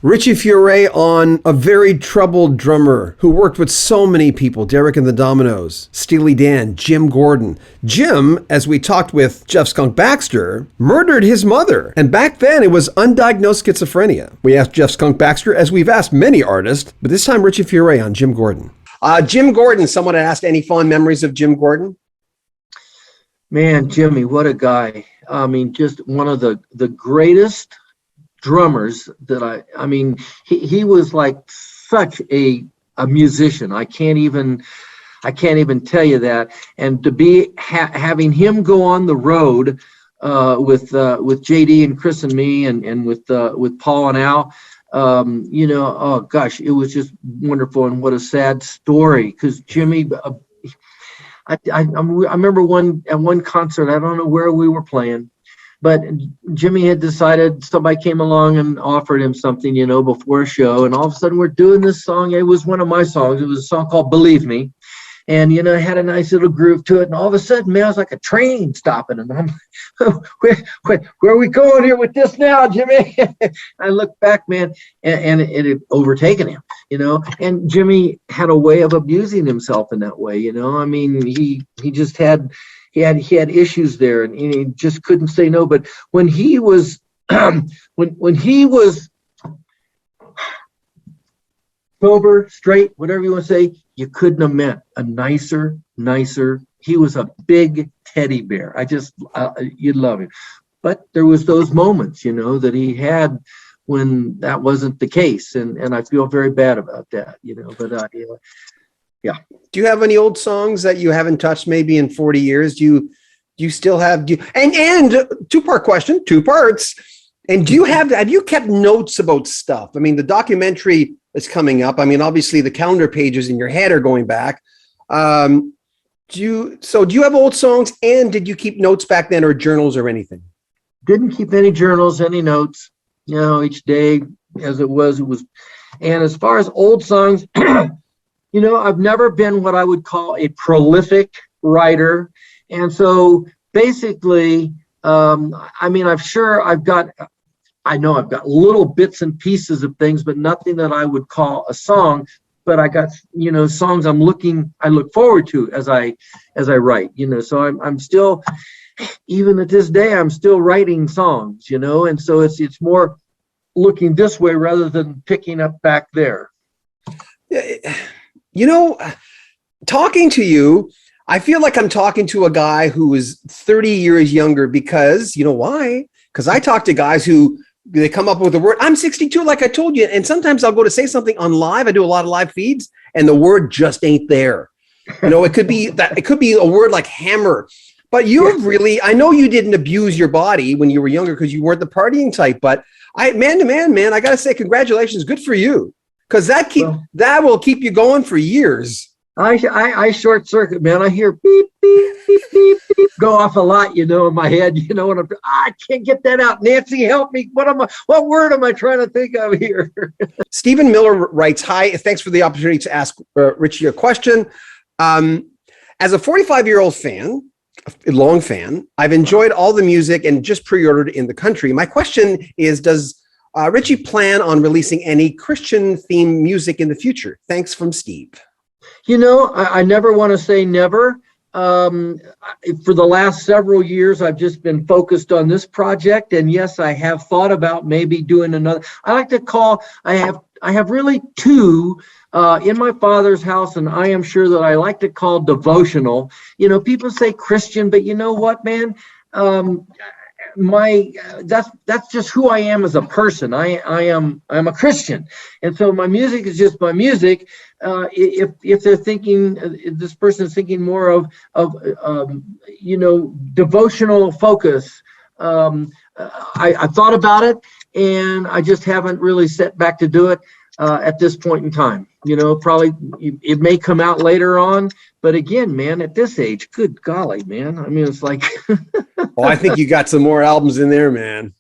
Richie Furay on a very troubled drummer who worked with so many people, Derek and the Dominoes, Steely Dan, Jim Gordon. Jim, as we talked with Jeff Skunk Baxter, murdered his mother. And back then it was undiagnosed schizophrenia. We asked Jeff Skunk Baxter, as we've asked many artists, but this time Richie Furay on Jim Gordon. Jim Gordon, someone asked any fond memories of Jim Gordon? Man, Jimmy, what a guy. I mean, just one of the greatest drummers that he was like such a musician. I can't even tell you that. And to be having him go on the road with JD and Chris and me and with Paul and Al, oh gosh, it was just wonderful. And what a sad story, because Jimmy, I remember at one concert, I don't know where we were playing, but Jimmy had decided, somebody came along and offered him something, before a show. And all of a sudden we're doing this song. It was one of my songs. It was a song called Believe Me. And, it had a nice little groove to it. And all of a sudden, man, it was like a train stopping. And I'm, where are we going here with this now, Jimmy? I look back, man, and it had overtaken him, And Jimmy had a way of abusing himself in that way, I mean, he just had issues there, and he just couldn't say no. But when he was when he was sober, straight, whatever you want to say, you couldn't have met a nicer. He was a big teddy bear. You'd love him. But there was those moments, that he had when that wasn't the case, and I feel very bad about that, But yeah. Do you have any old songs that you haven't touched maybe in 40 years? Do you still have, and two-part question, two parts. And have you kept notes about stuff? I mean, the documentary is coming up. I mean, obviously the calendar pages in your head are going back. Do you have old songs, and did you keep notes back then, or journals or anything? Didn't keep any journals, any notes, each day as it was. And as far as old songs, I've never been what I would call a prolific writer. And so basically, I've got little bits and pieces of things, but nothing that I would call a song. But I got, songs I look forward to as I write, so I'm still, even at this day, I'm still writing songs, and so it's more looking this way rather than picking up back there. Talking to you, I feel like I'm talking to a guy who is 30 years younger, because why? Because I talk to guys who they come up with a word. I'm 62, like I told you. And sometimes I'll go to say something on live. I do a lot of live feeds, and the word just ain't there. It could be that, it could be a word like hammer, but you've really, I know you didn't abuse your body when you were younger because you weren't the partying type, but man to man, I got to say, congratulations. Good for you. Because that will keep you going for years. I short circuit, man. I hear beep, beep, beep, beep, beep go off a lot, in my head, and I can't get that out. Nancy, help me. What word am I trying to think of here? Stephen Miller writes, hi, thanks for the opportunity to ask Richie a question. As a 45-year-old fan, a long fan, I've enjoyed all the music and just pre-ordered in the country. My question is, does Richie plan on releasing any Christian-themed music in the future? Thanks, from Steve. I never want to say never. For the last several years, I've just been focused on this project. And yes, I have thought about maybe doing another. I have really two in my father's house, and I am sure that I like to call devotional. People say Christian, but you know what, man? That's just who I am as a person. I'm a Christian, and so my music is just my music. If they're thinking, this person is thinking more of devotional focus. I thought about it, and I just haven't really set back to do it at this point in time. Probably it may come out later on, but again, man, at this age, good golly, man. I mean, it's like. Oh, I think you got some more albums in there, man.